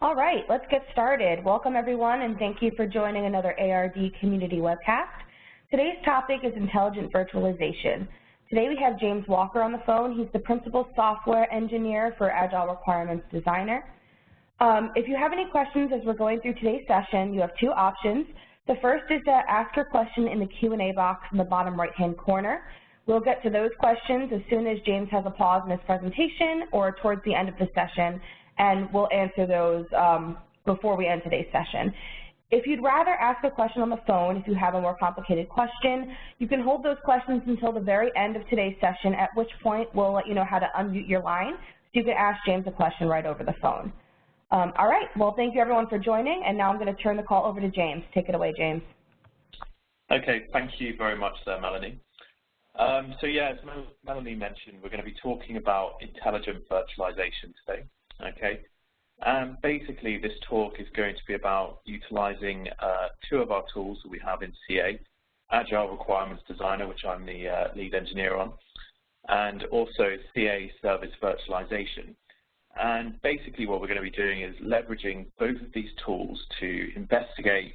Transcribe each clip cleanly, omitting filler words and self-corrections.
All right, let's get started. Welcome everyone, and thank you for joining another ARD community webcast. Today's topic is intelligent virtualization. Today we have James Walker on the phone. He's the principal software engineer for Agile Requirements Designer. If you have any questions as we're going through today's session, you have two options. The first is to ask your question in the Q&A box in the bottom right-hand corner. We'll get to those questions as soon as James has a pause in his presentation or towards the end of the session, and we'll answer those before we end today's session. If you'd rather ask a question on the phone, if you have a more complicated question, you can hold those questions until the very end of today's session, at which point we'll let you know how to unmute your line, so you can ask James a question right over the phone. All right, well, thank you everyone for joining, and now I'm going to turn the call over to James. Take it away, James. Okay, thank you very much there, Melanie. So yeah, as Melanie mentioned, we're going to be talking about intelligent virtualization today. Okay, and basically this talk is going to be about utilizing two of our tools that we have in CA, Agile Requirements Designer, which I'm the lead engineer on, and also CA Service Virtualization. And basically what we're going to be doing is leveraging both of these tools to investigate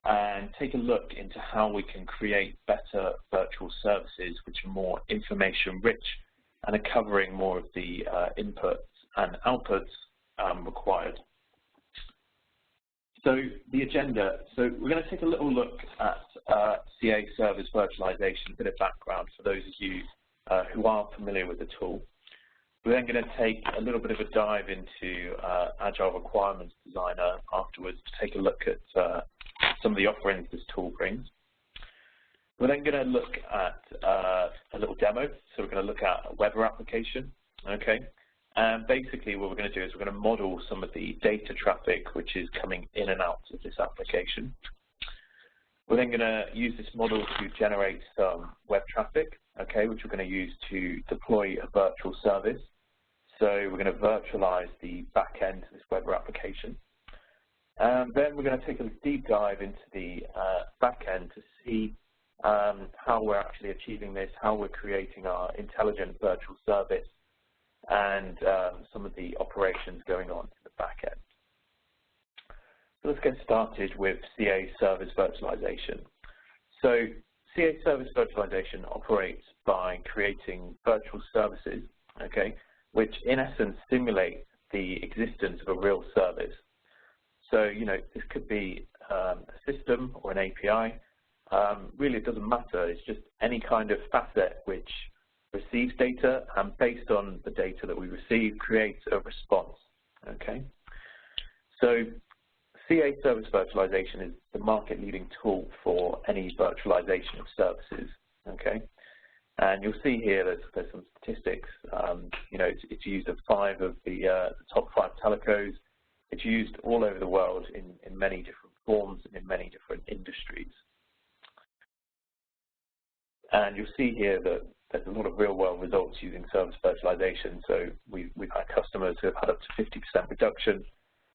and take a look into how we can create better virtual services which are more information rich and are covering more of the inputs and outputs required. So the agenda, so we're going to take a little look at CA Service Virtualization, a bit of background for those of you who are familiar with the tool. We're then going to take a little bit of a dive into Agile Requirements Designer afterwards to take a look at some of the offerings this tool brings. We're then going to look at a little demo. So we're going to look at a weather application, okay? And basically what we're going to do is we're going to model some of the data traffic which is coming in and out of this application. We're then going to use this model to generate some web traffic, okay, which we're going to use to deploy a virtual service. So we're going to virtualize the back end of this weather application. Then we're going to take a deep dive into the back end to see how we're actually achieving this, how we're creating our intelligent virtual service, and some of the operations going on in the back end. So let's get started with CA Service Virtualization. So CA Service Virtualization operates by creating virtual services, okay, which in essence simulate the existence of a real service. So, you know, this could be a system or an API. Really, it doesn't matter. It's just any kind of facet which receives data and based on the data that we receive creates a response, okay? So CA Service Virtualization is the market-leading tool for any virtualization of services, okay? And you'll see here there's some statistics. You know, it's used at 5 of the top 5 telcos. It's used all over the world in many different forms and in many different industries. And you'll see here that there's a lot of real-world results using service virtualization. So we've had customers who have had up to 50% reduction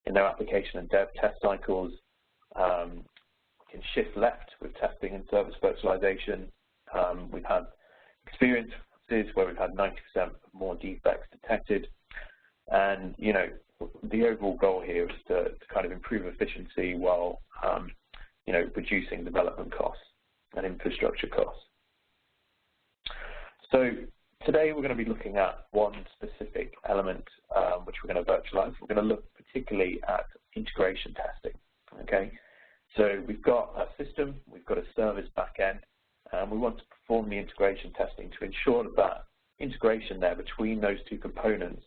in their application and dev test cycles. We can shift left with testing and service virtualization. We've had experiences where we've had 90% more defects detected. And, you know, the overall goal here is to kind of improve efficiency while, you know, reducing development costs and infrastructure costs. So today we're going to be looking at one specific element which we're going to virtualize. We're going to look particularly at integration testing, okay? So we've got a system, we've got a service backend, and we want to perform the integration testing to ensure that integration there between those two components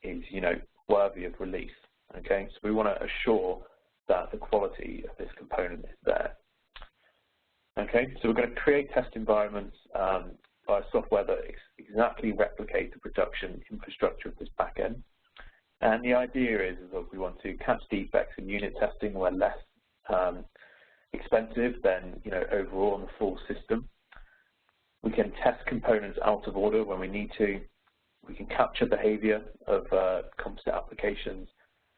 is, you know, worthy of release, okay? So we want to assure that the quality of this component is there. Okay, so we're going to create test environments via software that exactly replicate the production infrastructure of this backend. And the idea is that we want to catch defects in unit testing where less expensive than, you know, overall on the full system. We can test components out of order when we need to. We can capture behavior of composite applications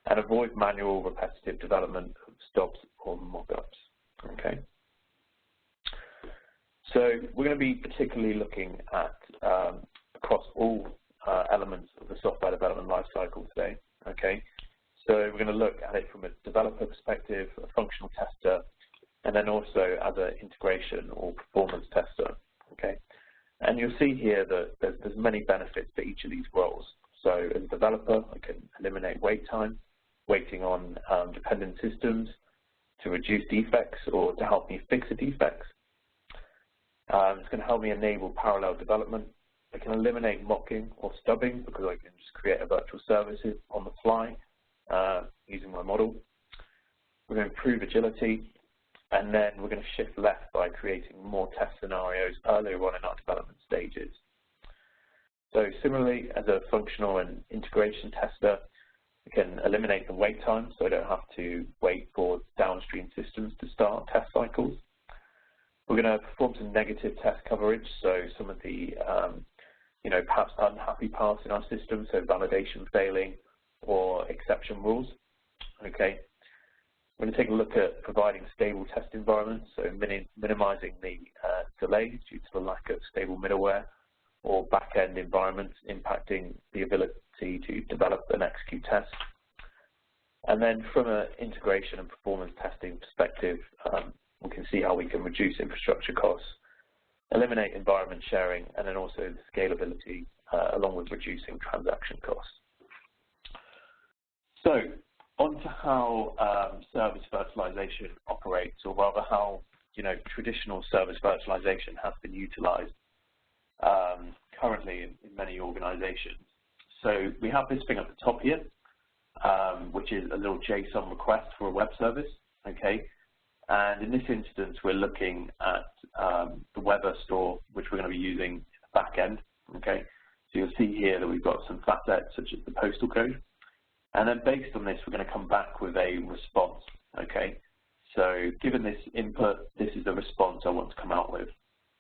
and avoid manual repetitive development of stubs or mock-ups, okay? So we're going to be particularly looking at across all elements of the software development lifecycle today. Okay. okay? So we're going to look at it from a developer perspective, a functional tester, and then also as an integration or performance tester, okay? And you'll see here that there's many benefits to each of these roles. So as a developer, I can eliminate wait time, waiting on dependent systems to reduce defects or to help me fix the defects. It's going to help me enable parallel development. I can eliminate mocking or stubbing because I can just create a virtual service on the fly using my model. We're going to improve agility, and then we're going to shift left by creating more test scenarios earlier on in our development stages. So similarly, as a functional and integration tester, we can eliminate the wait time so I don't have to wait for downstream systems to start test cycles. We're going to perform some negative test coverage, so some of the perhaps unhappy paths in our system, so validation failing or exception rules. Okay. We're going to take a look at providing stable test environments, so minimizing the delays due to the lack of stable middleware or back-end environments impacting the ability to develop and execute tests. And then from an integration and performance testing perspective, we can see how we can reduce infrastructure costs, eliminate environment sharing, and then also the scalability along with reducing transaction costs. So on to how service virtualization operates, or rather how traditional service virtualization has been utilized currently in many organizations. So we have this thing at the top here, which is a little JSON request for a web service, okay? And in this instance, we're looking at the Weber store, which we're going to be using in the back end, okay? So you'll see here that we've got some facets such as the postal code. And then based on this, we're going to come back with a response, okay? So given this input, this is the response I want to come out with.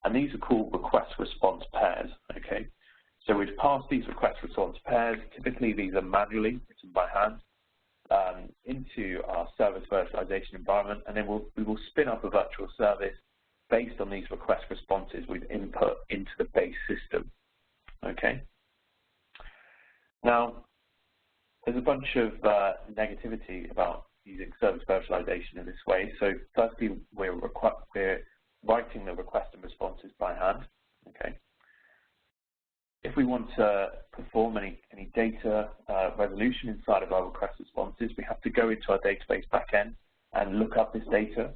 And these are called request-response pairs, okay? So we've passed these request-response pairs. Typically, these are manually written by hand into our service virtualization environment, and then we will spin up a virtual service based on these request responses we've input into the base system, okay? Now, there's a bunch of negativity about using service virtualization in this way. So firstly, we're writing the request and responses by hand, okay? If we want to perform any data resolution inside of our request responses, we have to go into our database backend and look up this data.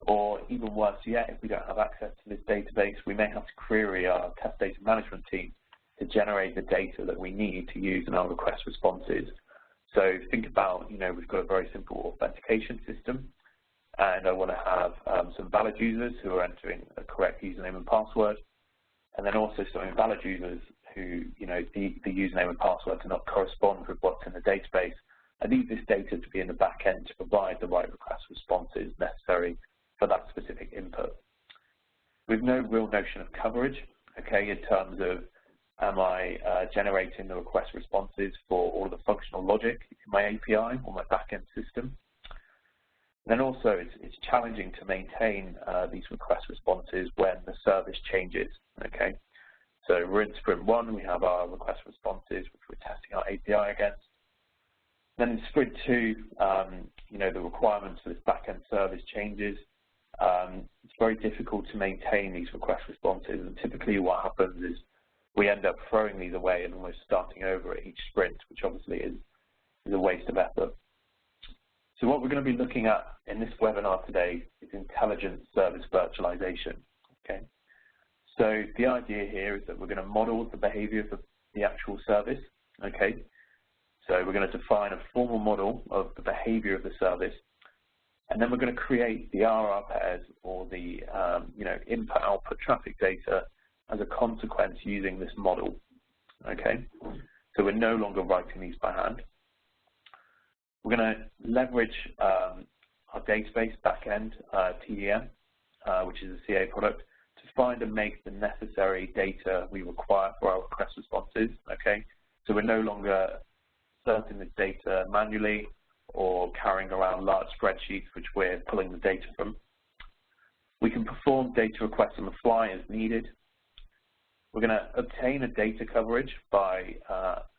Or even worse yet, if we don't have access to this database, we may have to query our test data management team to generate the data that we need to use in our request responses. So think about, we've got a very simple authentication system, and I want to have some valid users who are entering a correct username and password, and then also some invalid users who, the username and password do not correspond with what's in the database. I need this data to be in the back end to provide the right request responses necessary for that specific input. With no real notion of coverage, okay, in terms of am I generating the request responses for all of the functional logic in my API or my back-end system. Then also it's challenging to maintain these request responses when the service changes, okay? So we're in sprint 1, we have our request responses, which we're testing our API against. Then in sprint 2, the requirements for this back-end service changes. It's very difficult to maintain these request responses, and typically what happens is we end up throwing these away and almost starting over at each sprint, which obviously is a waste of effort. So what we're going to be looking at in this webinar today is intelligent service virtualization, okay? So the idea here is that we're going to model the behavior of the actual service, okay? So we're going to define a formal model of the behavior of the service, and then we're going to create the RR pairs, or the input-output traffic data as a consequence using this model, okay? So we're no longer writing these by hand. We're going to leverage our database backend, TDM, which is a CA product, to find and make the necessary data we require for our request responses, okay? So we're no longer inserting this data manually or carrying around large spreadsheets which we're pulling the data from. We can perform data requests on the fly as needed. We're going to obtain a data coverage by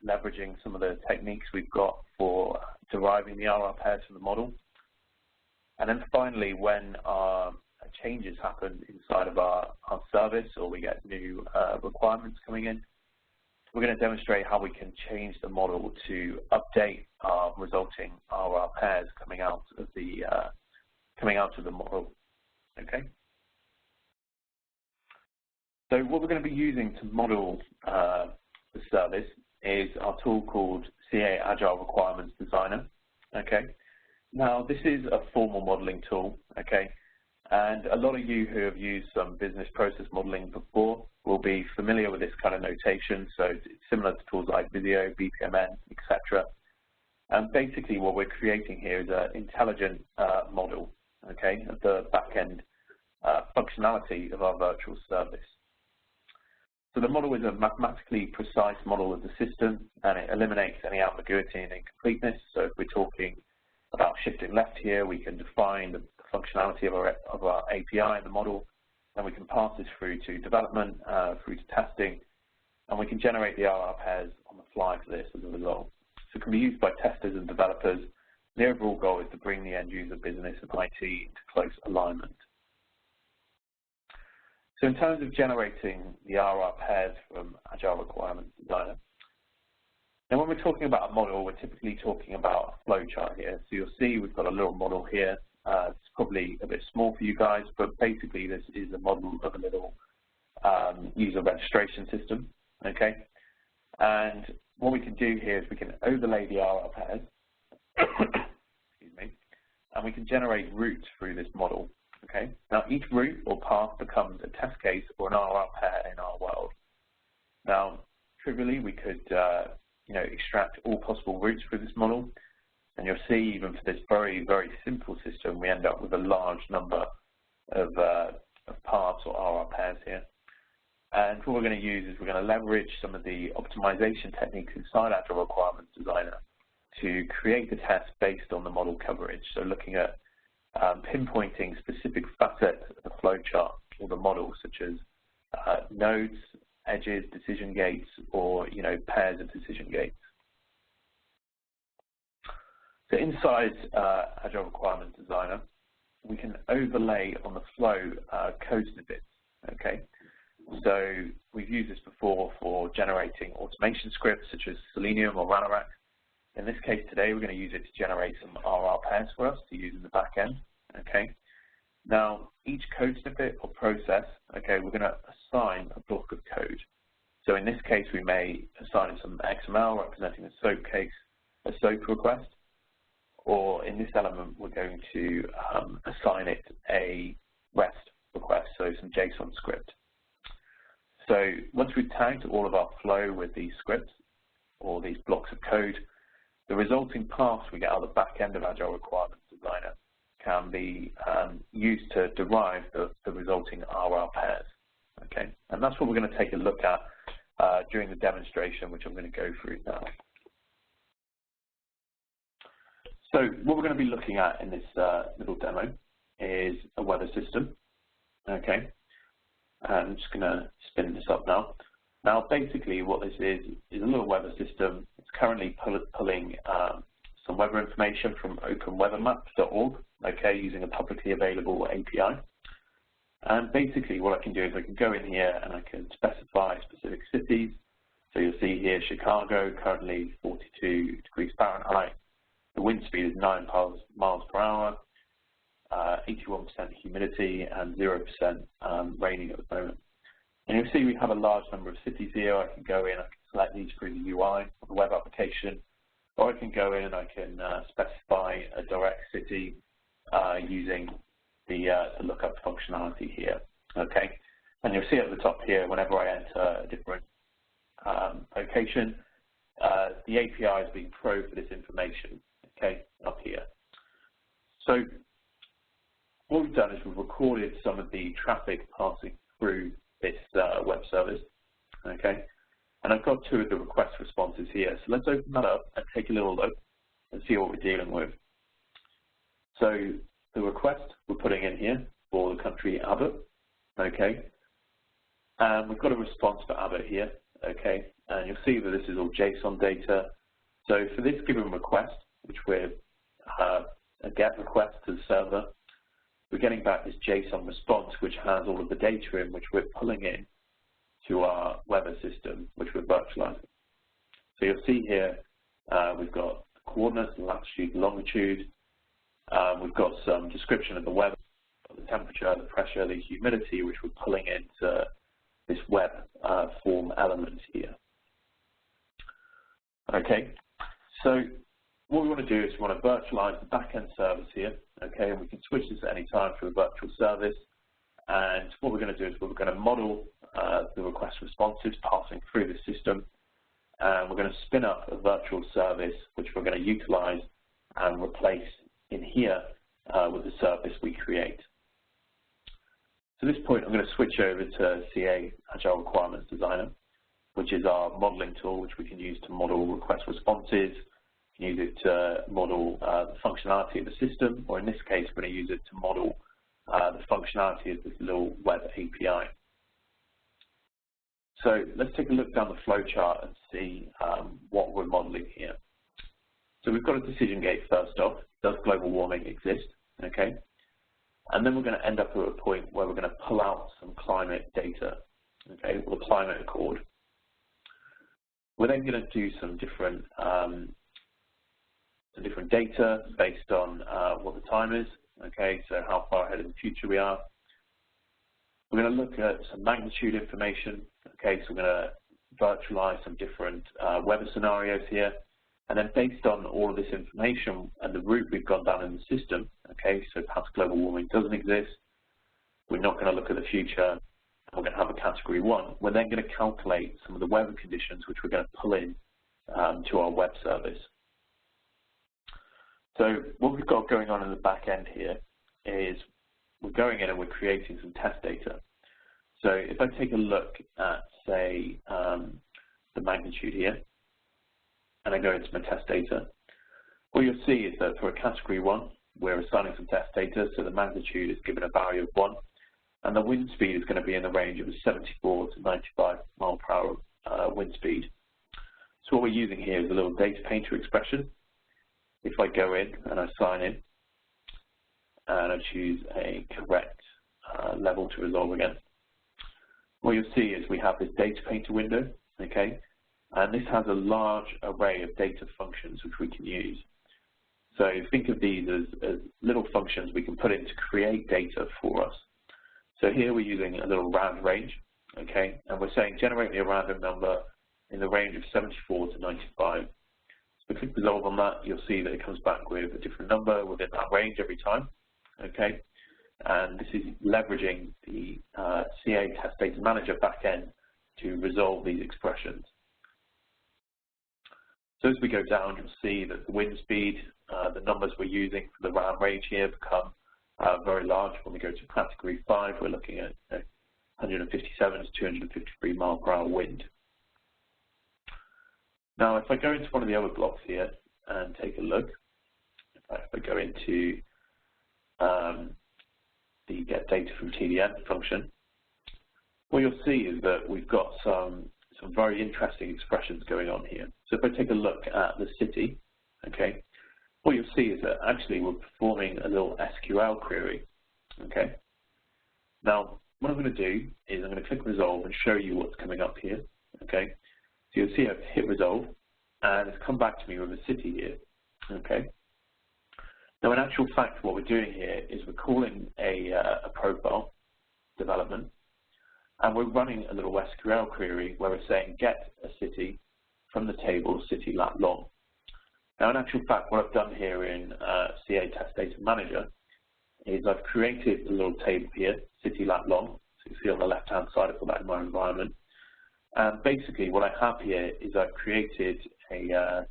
leveraging some of the techniques we've got for deriving the RR pairs from the model. And then finally, when our changes happen inside of our service, or we get new requirements coming in, we're going to demonstrate how we can change the model to update our resulting RR pairs coming out of the model. Okay. So what we're going to be using to model the service is our tool called CA Agile Requirements Designer. Okay. Now this is a formal modeling tool. Okay. And a lot of you who have used some business process modeling before will be familiar with this kind of notation. So it's similar to tools like Visio, BPMN, etc. And basically what we're creating here is an intelligent model, okay, of the back-end functionality of our virtual service. So the model is a mathematically precise model of the system, and it eliminates any ambiguity and incompleteness. So if we're talking about shifting left here, we can define the functionality of our API in the model, and we can pass this through to development, through to testing, and we can generate the RR pairs on the fly for this as a result. So it can be used by testers and developers. The overall goal is to bring the end user business and IT into close alignment. So in terms of generating the RR pairs from Agile Requirements Designer, now when we're talking about a model, we're typically talking about a flowchart here. So you'll see we've got a little model here. It's probably a bit small for you guys, but basically this is a model of a little user registration system, okay? And what we can do here is we can overlay the RR pairs, excuse me, and we can generate routes through this model. Okay. Now each route or path becomes a test case or an RR pair in our world. Now, trivially, we could, extract all possible routes through this model, and you'll see even for this very, very simple system, we end up with a large number of paths or RR pairs here. And what we're going to use is we're going to leverage some of the optimization techniques inside Agile Requirements Designer to create the test based on the model coverage. So looking at pinpointing specific facets of the flowchart or the model, such as nodes, edges, decision gates, or pairs of decision gates. So inside Agile Requirements Designer, we can overlay on the flow code snippets. Okay, so we've used this before for generating automation scripts such as Selenium or Ranorak. In this case today, we're going to use it to generate some RR pairs for us to use in the back end. Okay. Now, each code snippet or process, okay, we're going to assign a block of code. So in this case, we may assign some XML representing a SOAP case, a SOAP request, or in this element, we're going to assign it a REST request, so some JSON script. So once we've tagged all of our flow with these scripts or these blocks of code, the resulting paths we get out of the back end of Agile Requirements Designer can be used to derive the resulting RR pairs. Okay, and that's what we're going to take a look at during the demonstration, which I'm going to go through now. So what we're going to be looking at in this little demo is a weather system. Okay, I'm just going to spin this up now. Now, basically, what this is a little weather system. It's currently pulling some weather information from openweathermap.org, okay, using a publicly available API. And basically, what I can do is I can go in here and I can specify specific cities. So you'll see here Chicago, currently 42 degrees Fahrenheit. The wind speed is 9 miles per hour, 81% humidity, and 0% raining at the moment. And you'll see we have a large number of cities here. I can go in, I can select these through the UI of the web application, or I can go in and I can specify a direct city using the lookup functionality here. Okay, and you'll see at the top here, whenever I enter a different location, the API is being probed for this information. Okay, up here. So what we've done is we've recorded some of the traffic passing through this web service, okay? And I've got 2 of the request responses here. So let's open that up and take a little look and see what we're dealing with. So the request we're putting in here for the country Abbott, okay? And we've got a response for Abbott here, okay? And you'll see that this is all JSON data. So for this given request, which we're a GET request to the server, we're getting back this JSON response, which has all of the data in, which we're pulling in to our weather system, which we're virtualizing. So you'll see here we've got the coordinates, the latitude, longitude. We've got some description of the weather, the temperature, the pressure, the humidity, which we're pulling into this web form element here. Okay, so what we want to do is we want to virtualize the backend service here, okay, and we can switch this at any time to a virtual service. And what we're going to do is we're going to model the request responses passing through the system, and we're going to spin up a virtual service which we're going to utilize and replace in here with the service we create. So at this point, I'm going to switch over to CA Agile Requirements Designer, which is our modeling tool, which we can use to model request responses. We can use it to model the functionality of the system, or in this case, we're going to use it to model the functionality of this little web API. So let's take a look down the flowchart and see what we're modeling here. So we've got a decision gate first off. Does global warming exist? Okay. And then we're going to end up at a point where we're going to pull out some climate data, okay, or climate accord. We're then going to do some different data based on what the time is, okay, so how far ahead in the future we are. We're going to look at some magnitude information, okay, so we're going to virtualize some different weather scenarios here. And then based on all of this information and the route we've gone down in the system, okay, so perhaps global warming doesn't exist, we're not going to look at the future, we're going to have a category 1. We're then going to calculate some of the weather conditions which we're going to pull in to our web service. So what we've got going on in the back end here is we're going in and we're creating some test data. So if I take a look at, say, the magnitude here, and I go into my test data, what you'll see is that for a category 1, we're assigning some test data, so the magnitude is given a value of 1, and the wind speed is going to be in the range of a 74 to 95 mile per hour wind speed. So what we're using here is a little data painter expression. If I go in and I sign in, and I choose a correct level to resolve against, what you'll see is we have this data painter window, okay, and this has a large array of data functions which we can use. So think of these as little functions we can put in to create data for us. So here we're using a little round range, okay, and we're saying generate me a random number in the range of 74 to 95. So if we click resolve on that, you'll see that it comes back with a different number within that range every time, okay, and this is leveraging the CA Test Data Manager backend to resolve these expressions. So as we go down, you'll see that the wind speed, the numbers we're using for the round range here become very large. When we go to category 5, we're looking at 157 to 253 mile per hour wind. Now, if I go into one of the other blocks here and take a look, if I go into the get data from TDN function, what you'll see is that we've got some very interesting expressions going on here. So if I take a look at the city, okay, what you'll see is that actually we're performing a little SQL query, okay. Now, what I'm going to do is I'm going to click resolve and show you what's coming up here, okay. So you'll see I've hit resolve, and it's come back to me with a city here, okay. Now, in actual fact, what we're doing here is we're calling a profile development, and we're running a little SQL query where we're saying get a city from the table city lat long. Now, in actual fact, what I've done here in CA Test Data Manager is I've created a little table here, city lat long. So you see on the left-hand side, I've got that in my environment. And basically, what I have here is I've created a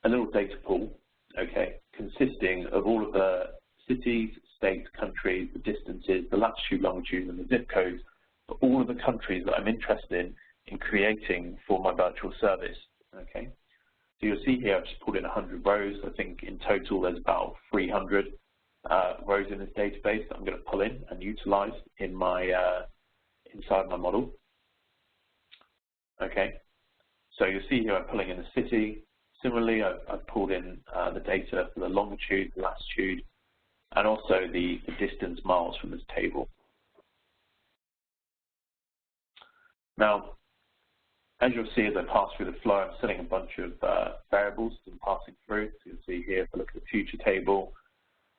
little data pool, okay, consisting of all of the cities, states, countries, the distances, the latitude, longitude, and the zip codes for all of the countries that I'm interested in creating for my virtual service, okay. So you'll see here I've just pulled in 100 rows. I think in total there's about 300 rows in this database that I'm going to pull in and utilize in my inside my model. Okay, so you'll see here I'm pulling in the city. Similarly, I've pulled in the data for the longitude, the latitude, and also the distance miles from this table. Now, as you'll see as I pass through the flow, I'm setting a bunch of variables that I'm passing through. So you'll see here, if I look at the future table,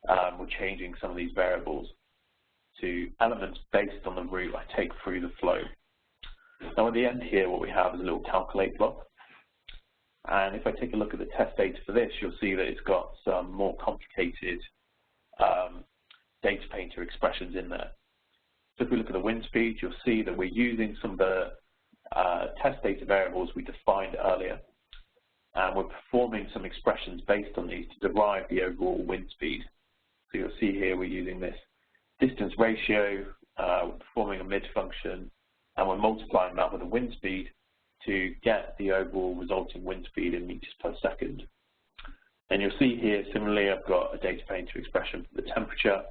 we're changing some of these variables to elements based on the route I take through the flow. Now at the end here, what we have is a little calculate block. And if I take a look at the test data for this, you'll see that it's got some more complicated data painter expressions in there. So if we look at the wind speed, you'll see that we're using some of the test data variables we defined earlier. And we're performing some expressions based on these to derive the overall wind speed. So you'll see here we're using this distance ratio, we're performing a mid function, and we're multiplying that with the wind speed to get the overall resulting wind speed in meters per second. And you'll see here, similarly, I've got a data painter expression for the temperature,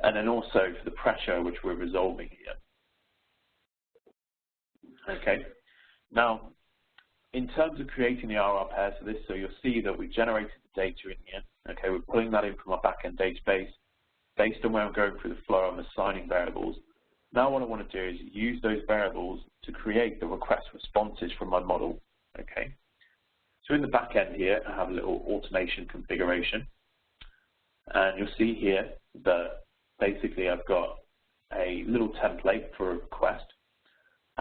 and then also for the pressure, which we're resolving here. Okay, now, in terms of creating the RR pairs for this, so you'll see that we've generated the data in here. Okay, we're pulling that in from our backend database. Based on where I'm going through the flow, I'm assigning variables. Now what I want to do is use those variables to create the request responses from my model. Okay, so in the back end here, I have a little automation configuration. And you'll see here that basically I've got a little template for a request.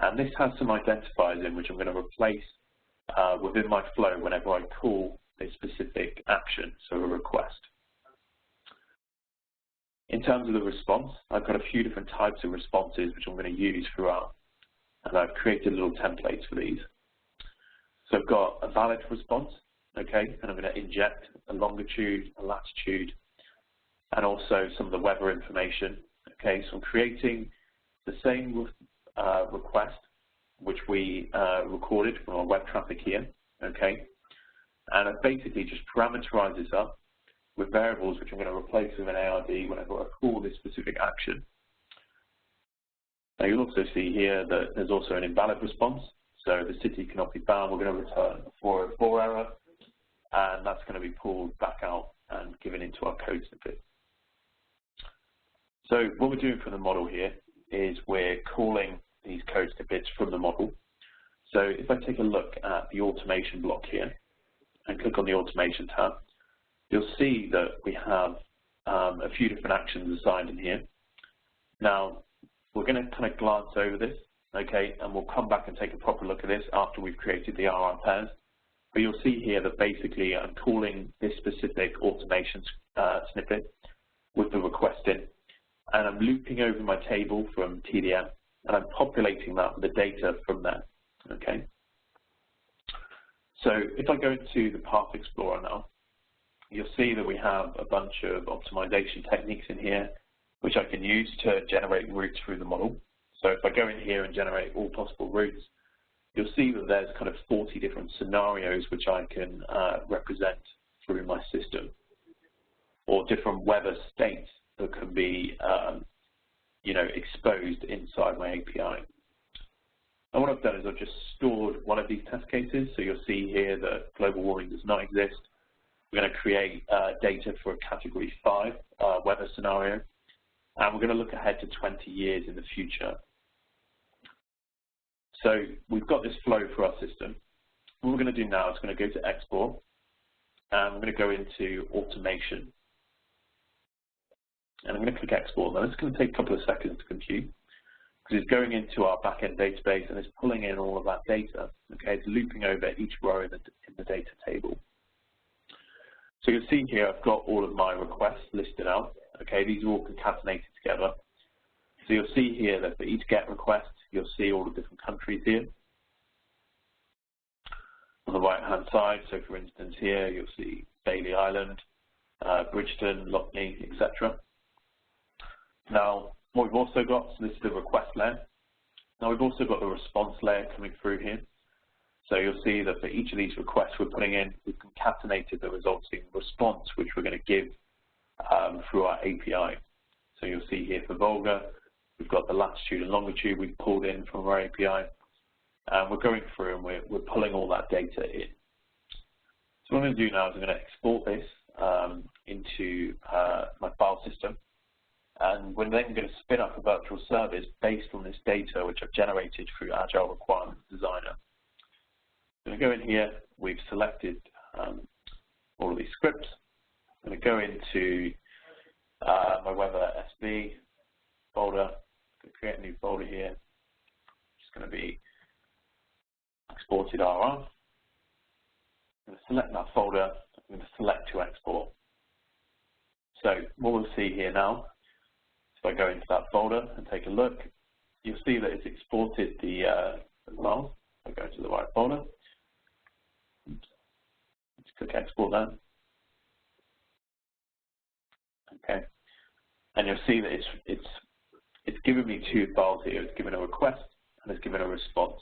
And this has some identifiers in which I'm going to replace within my flow whenever I call a specific action, so a request. In terms of the response, I've got a few different types of responses which I'm going to use throughout, and I've created little templates for these. So I've got a valid response, okay, and I'm going to inject a longitude, a latitude, and also some of the weather information. Okay, so I'm creating the same request which we recorded from our web traffic here, okay, and I've basically just parameterized this up with variables which I'm going to replace with an ARD whenever I call this specific action. Now you'll also see here that there's also an invalid response. So the city cannot be found, we're going to return a 404 error, and that's going to be pulled back out and given into our code snippet. So what we're doing for the model here is we're calling these code snippets from the model. So if I take a look at the automation block here and click on the automation tab, you'll see that we have a few different actions assigned in here. Now, we're going to kind of glance over this, okay, and we'll come back and take a proper look at this after we've created the RR pairs. But you'll see here that basically I'm calling this specific automation snippet with the request in, and I'm looping over my table from TDM, and I'm populating that with the data from there, okay. So if I go into the Path Explorer now, you'll see that we have a bunch of optimization techniques in here which I can use to generate routes through the model. So if I go in here and generate all possible routes, you'll see that there's kind of 40 different scenarios which I can represent through my system, or different weather states that can be exposed inside my API. And what I've done is I've just stored one of these test cases. So you'll see here that global warming does not exist. We're going to create data for a category 5 weather scenario, and we're going to look ahead to 20 years in the future. So we've got this flow for our system. What we're going to do now is going to go to export, and we're going to go into automation. And I'm going to click export. Now, it's going to take a couple of seconds to compute, because it's going into our backend database and it's pulling in all of that data. Okay, it's looping over each row in the data table. So you'll see here I've got all of my requests listed out. Okay, these are all concatenated together. So you'll see here that for each GET request, you'll see all the different countries here on the right-hand side. So for instance, here you'll see Bailey Island, Bridgeton, Lockney, etc. Now, what we've also got, so this is the request layer. Now we've also got the response layer coming through here. So you'll see that for each of these requests we're putting in, we've concatenated the resulting response, which we're going to give through our API. So you'll see here for Volga, We've got the latitude and longitude we've pulled in from our API. And we're going through and we're pulling all that data in. So what I'm going to do now is I'm going to export this into my file system. And we're then going to spin up a virtual service based on this data which I've generated through Agile Requirements Designer. I'm going to go in here. We've selected all of these scripts. I'm going to go into my Weather SB folder. I'm going to create a new folder here. It's going to be exported RR. I'm going to select that folder. I'm going to select to export. So what we'll see here now, if I go into that folder and take a look, you'll see that it's exported the file. I go to the right folder. Let's click export that. Okay, and you'll see that it's given me two files here. It's given a request and it's given a response.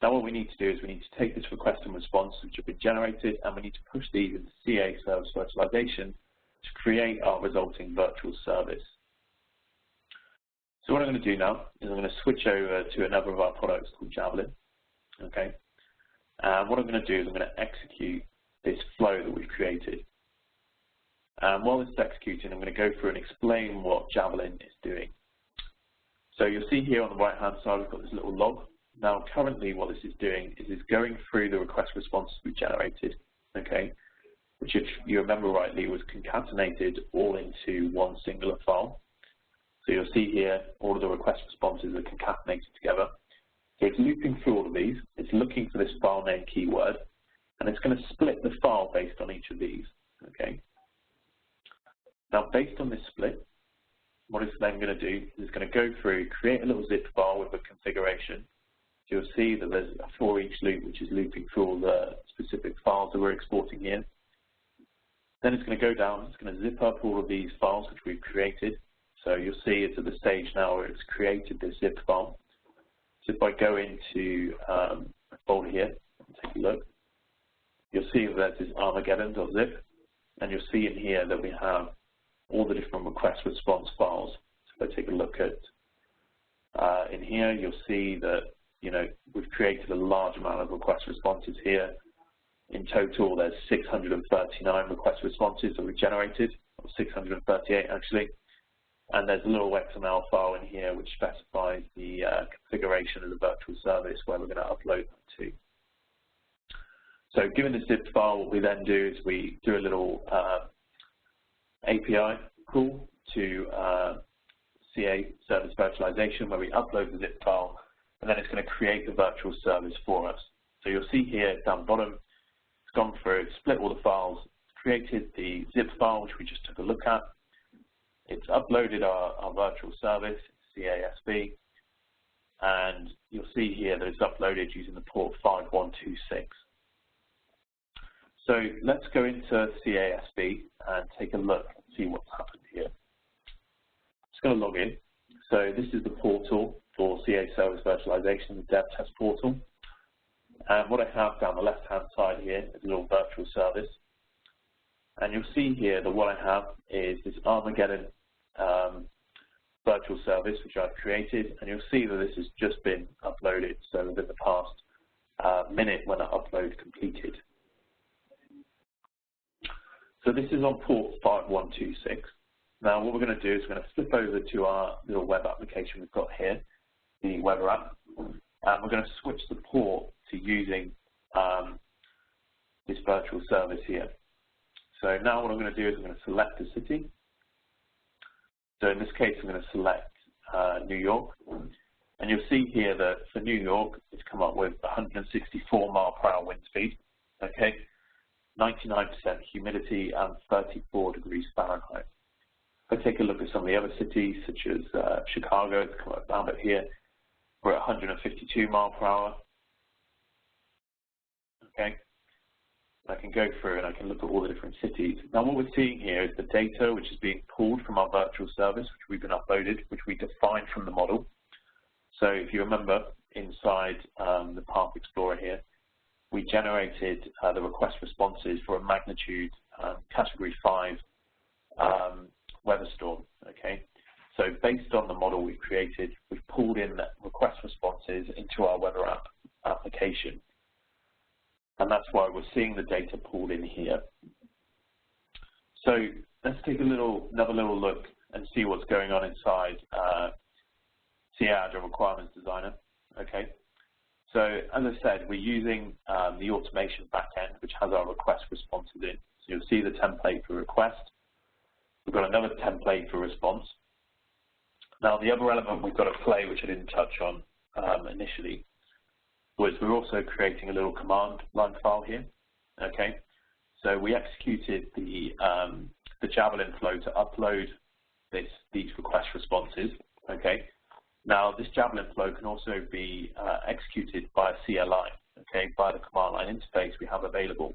Now what we need to do is we need to take this request and response which have been generated, and we need to push these into CA Service Virtualization to create our resulting virtual service. So what I'm going to do now is I'm going to switch over to another of our products called Javelin. Okay, and what I'm going to do is I'm going to execute this flow that we've created. And while this is executing, I'm going to go through and explain what Javelin is doing. So you'll see here on the right-hand side, we've got this little log. Now, currently, what this is doing is it's going through the request responses we generated, okay, which, if you remember rightly, was concatenated all into one singular file. So you'll see here all of the request responses are concatenated together. So it's looping through all of these. It's looking for this file name keyword, and it's going to split the file based on each of these, okay. Now, based on this split, what it's then going to do is it's going to go through, create a little zip file with a configuration. So you'll see that there's a for each loop which is looping through all the specific files that we're exporting here. Then it's going to go down, it's going to zip up all of these files which we've created. So you'll see it's at the stage now where it's created this zip file. So if I go into a folder here and take a look, you'll see that there's this Armageddon.zip, and you'll see in here that we have all the different request response files. So if I take a look at in here, you'll see that we've created a large amount of request responses here. In total, there's 639 request responses that we've generated, or 638 actually. And there's a little XML file in here which specifies the configuration of the virtual service where we're going to upload that to. So given the zip file, what we then do is we do a little API call to CA Service Virtualization where we upload the zip file, and then it's going to create the virtual service for us. So you'll see here down the bottom, it's gone through, it's split all the files, created the zip file which we just took a look at. It's uploaded our virtual service, CASV, and you'll see here that it's uploaded using the port 5126. So let's go into CASV and take a look and see what's happened here. Just going to log in. So this is the portal for CA Service Virtualization, the dev test portal. And what I have down the left-hand side here is a little virtual service. And you'll see here that what I have is this Armageddon virtual service which I've created, and you'll see that this has just been uploaded, so within the past minute when that upload completed. So this is on port 5126. Now what we're going to do is we're going to flip over to our little web application we've got here, the Weather app, and we're going to switch the port to using this virtual service here. So now what I'm going to do is I'm going to select a city. So in this case, I'm going to select New York. And you'll see here that for New York, it's come up with 164 mph wind speed, okay, 99% humidity, and 34 degrees Fahrenheit. If I take a look at some of the other cities, such as Chicago, it's come up down here, we're at 152 mph, okay. I can go through and I can look at all the different cities. Now what we're seeing here is the data which is being pulled from our virtual service, which we've been uploaded, which we defined from the model. So if you remember, inside the Path Explorer here, we generated the request responses for a magnitude category 5 weather storm, okay? So based on the model we've created, we've pulled in request responses into our weather app application. And that's why we're seeing the data pulled in here. So let's take another little look and see what's going on inside CA Agile Requirements Designer. Okay. So as I said, we're using the automation backend, which has our request responses in. So you'll see the template for request. We've got another template for response. Now, the other element we've got to play, which I didn't touch on initially, was we're also creating a little command line file here. Okay, so we executed the Javelin flow to upload these request responses. Okay, now this Javelin flow can also be executed by a CLI. Okay, by the command line interface we have available.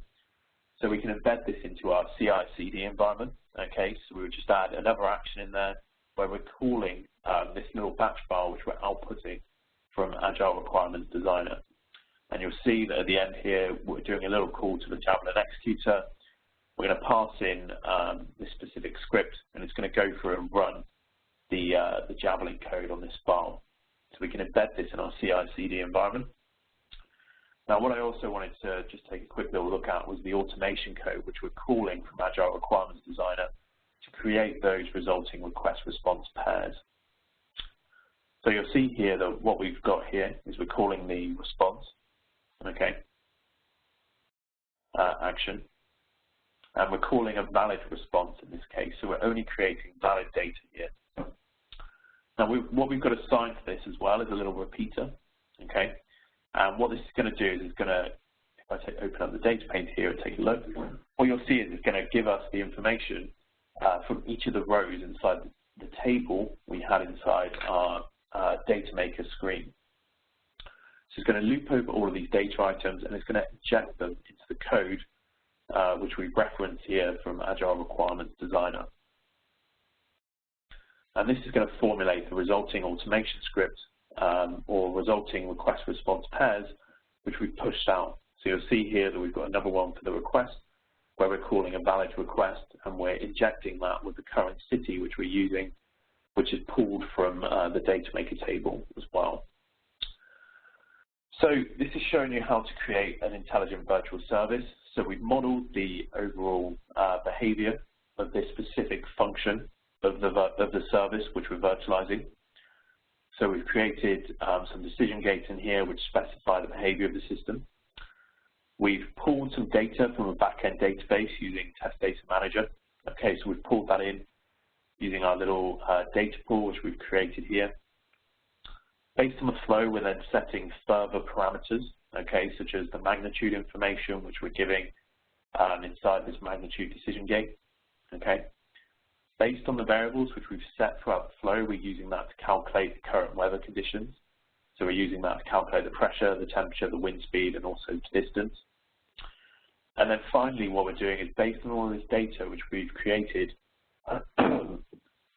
So we can embed this into our CI/CD environment. Okay, so we would just add another action in there where we're calling this little batch file which we're outputting from Agile Requirements Designer. And you'll see that at the end here, we're doing a little call to the Javelin executor. We're going to pass in this specific script, and it's going to go through and run the Javelin code on this file. So we can embed this in our CI/CD environment. Now, what I also wanted to just take a quick little look at was the automation code, which we're calling from Agile Requirements Designer to create those resulting request response pairs. So you'll see here that what we've got here is we're calling the response, okay, action, and we're calling a valid response in this case. So we're only creating valid data here. Now, what we've got to assign to this as well is a little repeater, okay. And what this is going to do is it's going to, if I open up the data pane here and take a look, what you'll see is it's going to give us the information from each of the rows inside the table we had inside our data maker screen. So it's going to loop over all of these data items and it's going to inject them into the code which we reference here from Agile Requirements Designer. And this is going to formulate the resulting automation script or resulting request response pairs which we've pushed out. So you'll see here that we've got another one for the request where we're calling a valid request and we're injecting that with the current city which we're using, which is pulled from the data maker table as well. So this is showing you how to create an intelligent virtual service. So we've modeled the overall behavior of this specific function of the service which we're virtualizing. So we've created some decision gates in here which specify the behavior of the system. We've pulled some data from a backend database using Test Data Manager. Okay, so we've pulled that in using our little data pool which we've created here. Based on the flow, we're then setting further parameters, okay, such as the magnitude information which we're giving inside this magnitude decision gate, okay. Based on the variables which we've set throughout the flow, we're using that to calculate the current weather conditions. So we're using that to calculate the pressure, the temperature, the wind speed, and also the distance. And then finally, what we're doing is based on all of this data which we've created,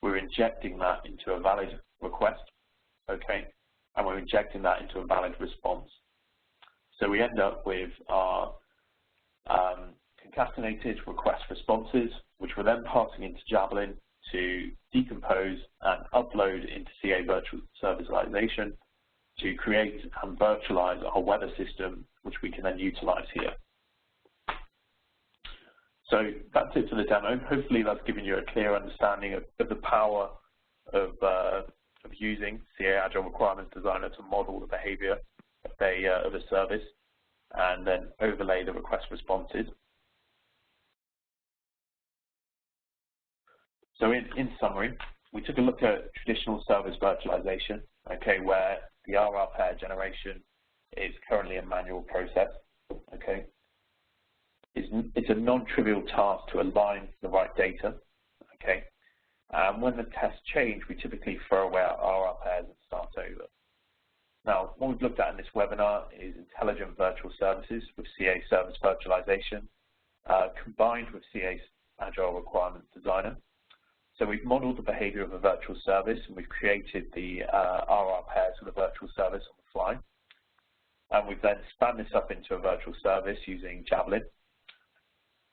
we're injecting that into a valid request, okay, and we're injecting that into a valid response. So we end up with our concatenated request responses, which we're then passing into Javelin to decompose and upload into CA Virtualization to create and virtualize our weather system, which we can then utilize here. So that's it for the demo. Hopefully that's given you a clear understanding of the power of using CA Agile Requirements Designer to model the behavior of a service and then overlay the request responses. So in summary, we took a look at traditional service virtualization, okay, where the RR pair generation is currently a manual process, okay. It's a non-trivial task to align the right data, okay. When the tests change, we typically throw away our RR pairs and start over. Now, what we've looked at in this webinar is intelligent virtual services with CA Service Virtualization combined with CA Agile Requirements Designer. So we've modeled the behavior of a virtual service and we've created the RR pairs for the virtual service on the fly. And we've then spun this up into a virtual service using Javelin.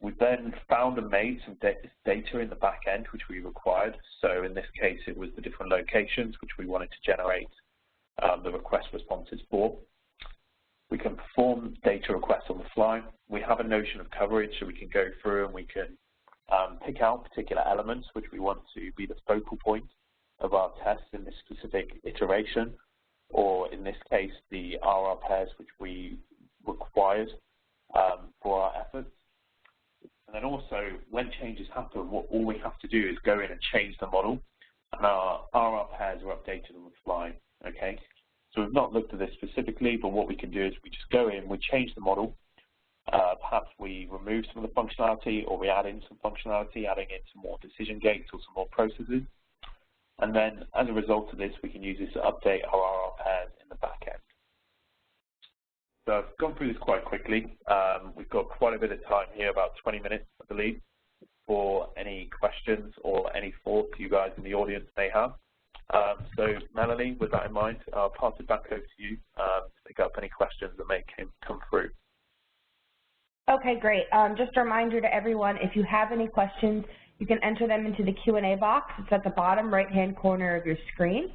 We then found and made some data in the back end which we required. So in this case, it was the different locations which we wanted to generate the request responses for. We can perform data requests on the fly. We have a notion of coverage, so we can go through and we can pick out particular elements which we want to be the focal point of our tests in this specific iteration, or in this case, the RR pairs which we required for our efforts. And then also, when changes happen, all we have to do is go in and change the model, and our RR pairs are updated on the fly, okay? So we've not looked at this specifically, but what we can do is we just go in, we change the model, perhaps we remove some of the functionality, or we add in some functionality, adding in some more decision gates or some more processes. And then, as a result of this, we can use this to update our RR pairs in the back end. So I've gone through this quite quickly. We've got quite a bit of time here, about 20 minutes, I believe, for any questions or any thoughts you guys in the audience may have. So Melanie, with that in mind, I'll pass it back over to you to pick up any questions that may come through. Okay, great. Just a reminder to everyone, if you have any questions, you can enter them into the Q&A box. It's at the bottom right-hand corner of your screen.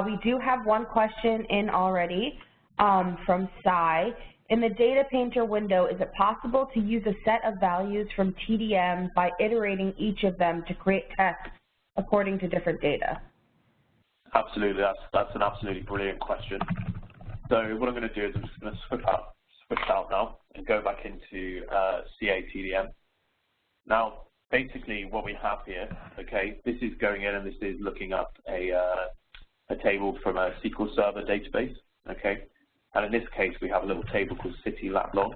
We do have one question in already from Sai. In the Data Painter window, is it possible to use a set of values from TDM by iterating each of them to create tests according to different data? Absolutely, that's an absolutely brilliant question. So what I'm going to do is I'm just going to switch out now and go back into CA TDM. Now, basically what we have here, okay, this is going in and this is looking up a table from a SQL Server database, okay, and in this case we have a little table called city lab log,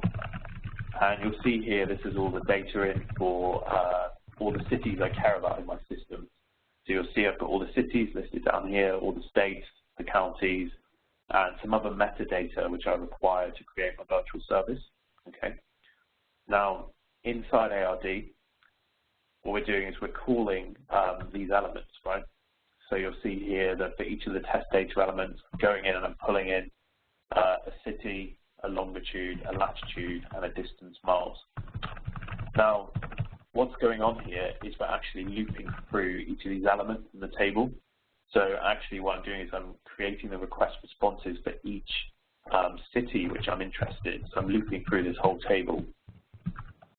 and you'll see here this is all the data in for all the cities I care about in my system. So you'll see I've got all the cities listed down here, all the states, the counties, and some other metadata which I require to create my virtual service, okay. Now, inside ARD, what we're doing is we're calling these elements, right? So you'll see here that for each of the test data elements, I'm going in and I'm pulling in a city, a longitude, a latitude, and a distance miles. Now, what's going on here is we're actually looping through each of these elements in the table. So actually what I'm doing is I'm creating the request responses for each city which I'm interested in. So I'm looping through this whole table.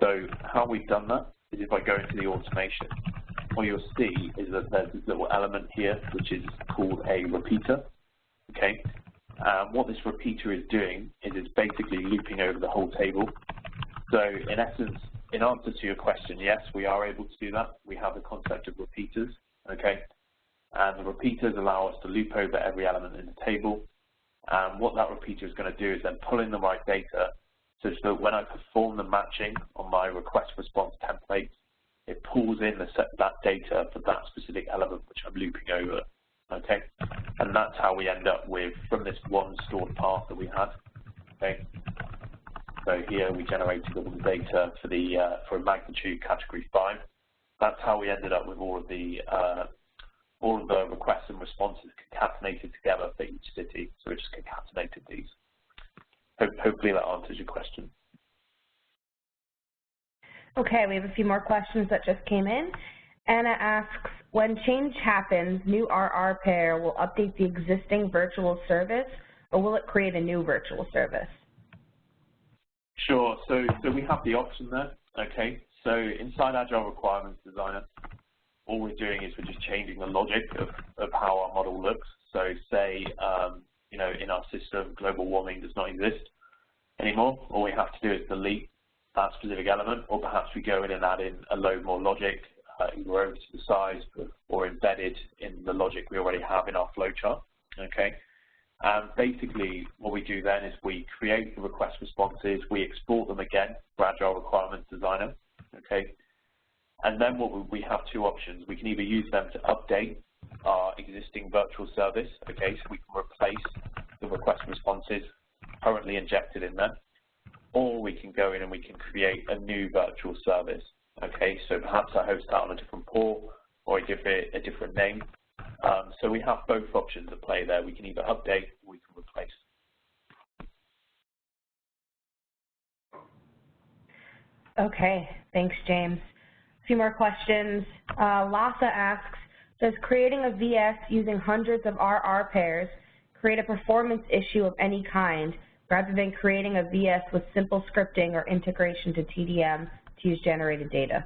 So how we've done that is if I go into the automation, what you'll see is that there's this little element here which is called a repeater, okay? What this repeater is doing is it's basically looping over the whole table. So in essence, in answer to your question, yes, we are able to do that. We have the concept of repeaters, okay? And the repeaters allow us to loop over every element in the table. And what that repeater is going to do is then pull in the right data such that when I perform the matching on my request response template, it pulls in that data for that specific element which I'm looping over, okay? And that's how we end up with, from this one stored path that we had, okay? So here we generated all the data for a magnitude category 5. That's how we ended up with all of the requests and responses concatenated together for each city. So we just concatenated these. Hopefully that answers your question. Okay, we have a few more questions that just came in. Anna asks, when change happens, new RR pair will update the existing virtual service, or will it create a new virtual service? Sure, so we have the option there, okay? So inside Agile Requirements Designer, all we're doing is we're just changing the logic of how our model looks. So say, you know, in our system, global warming does not exist anymore. All we have to do is delete that specific element, or perhaps we go in and add in a load more logic, either over to the side or embedded in the logic we already have in our flowchart, okay? Basically, what we do then is we create the request responses, we export them again for Agile Requirements Designer, okay? And then we have two options. We can either use them to update our existing virtual service, okay, so we can replace the request responses currently injected in there, or we can go in and we can create a new virtual service, okay? So perhaps I host that on a different port or give it a different name. So we have both options at play there. We can either update or we can replace. Okay, thanks, James. A few more questions. Lassa asks, does creating a VS using hundreds of RR pairs create a performance issue of any kind, rather than creating a VS with simple scripting or integration to TDM to use generated data?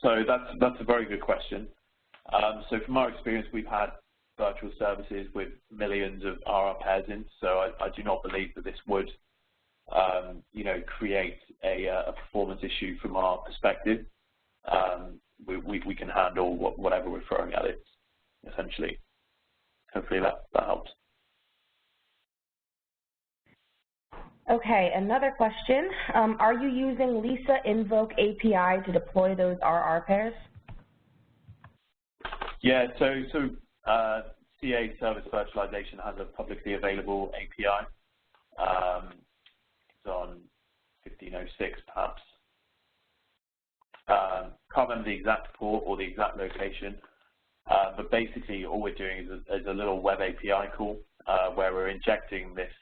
So that's a very good question. So from our experience, we've had virtual services with millions of RR pairs in, so I do not believe that this would, create a performance issue from our perspective. We can handle whatever we're throwing at it, essentially. Hopefully that helps. Okay, another question. Are you using Lisa Invoke API to deploy those RR pairs? Yeah, so CA Service Virtualization has a publicly available API. It's on 1506 perhaps. Can't remember the exact port or the exact location, but basically all we're doing is a little web API call where we're injecting this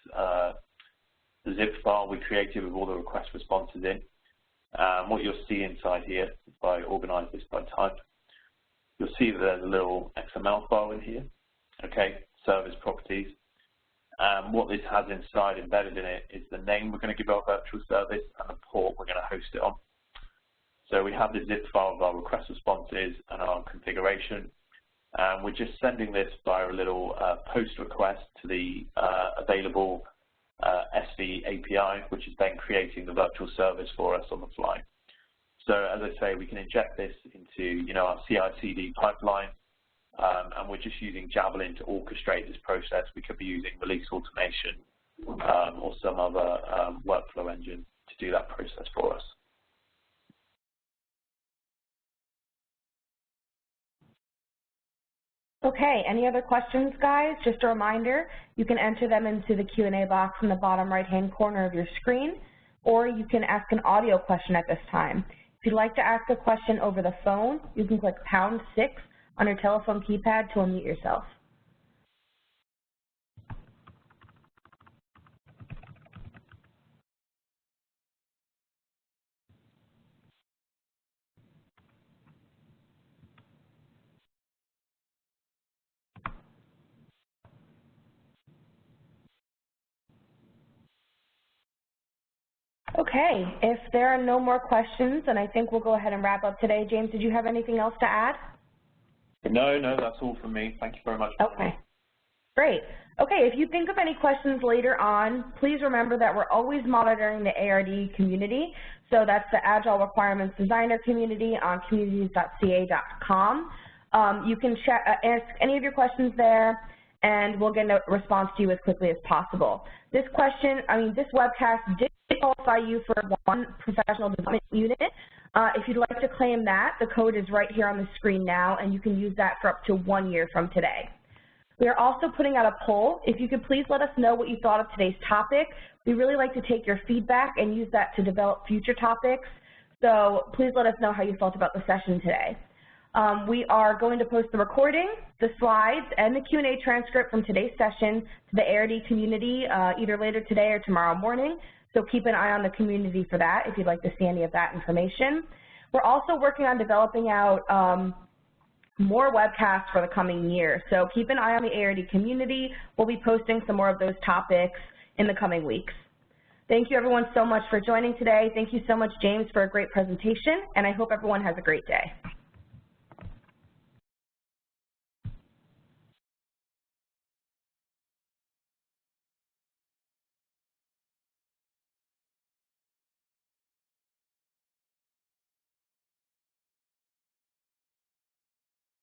zip file we created with all the request responses in. What you'll see inside here, if I organize this by type, you'll see that there's a little XML file in here, okay, service properties. What this has inside embedded in it is the name we're going to give our virtual service and the port we're going to host it on. So we have the zip file of our request responses and our configuration. We're just sending this via a little post request to the available SV API, which is then creating the virtual service for us on the fly. So as I say, we can inject this into our CI/CD pipeline, and we're just using Javelin to orchestrate this process. We could be using release automation or some other workflow engine to do that process for us. Okay, any other questions, guys? Just a reminder, you can enter them into the Q&A box in the bottom right-hand corner of your screen, or you can ask an audio question at this time. If you'd like to ask a question over the phone, you can click #6 on your telephone keypad to unmute yourself. Okay, if there are no more questions, then I think we'll go ahead and wrap up today. James, did you have anything else to add? No, that's all from me. Thank you very much. Okay, great. Okay, if you think of any questions later on, please remember that we're always monitoring the ARD community. So that's the Agile Requirements Designer community on communities.ca.com. You can ask any of your questions there, and we'll get a response to you as quickly as possible. This webcast did qualify you for one professional development unit. If you'd like to claim that, the code is right here on the screen now, and you can use that for up to 1 year from today. We are also putting out a poll. If you could please let us know what you thought of today's topic. We really like to take your feedback and use that to develop future topics. So please let us know how you felt about the session today. We are going to post the recording, the slides, and the Q&A transcript from today's session to the ARD community either later today or tomorrow morning. So keep an eye on the community for that if you'd like to see any of that information. We're also working on developing out more webcasts for the coming year. So keep an eye on the ARD community. We'll be posting some more of those topics in the coming weeks. Thank you everyone so much for joining today. Thank you so much, James, for a great presentation, and I hope everyone has a great day.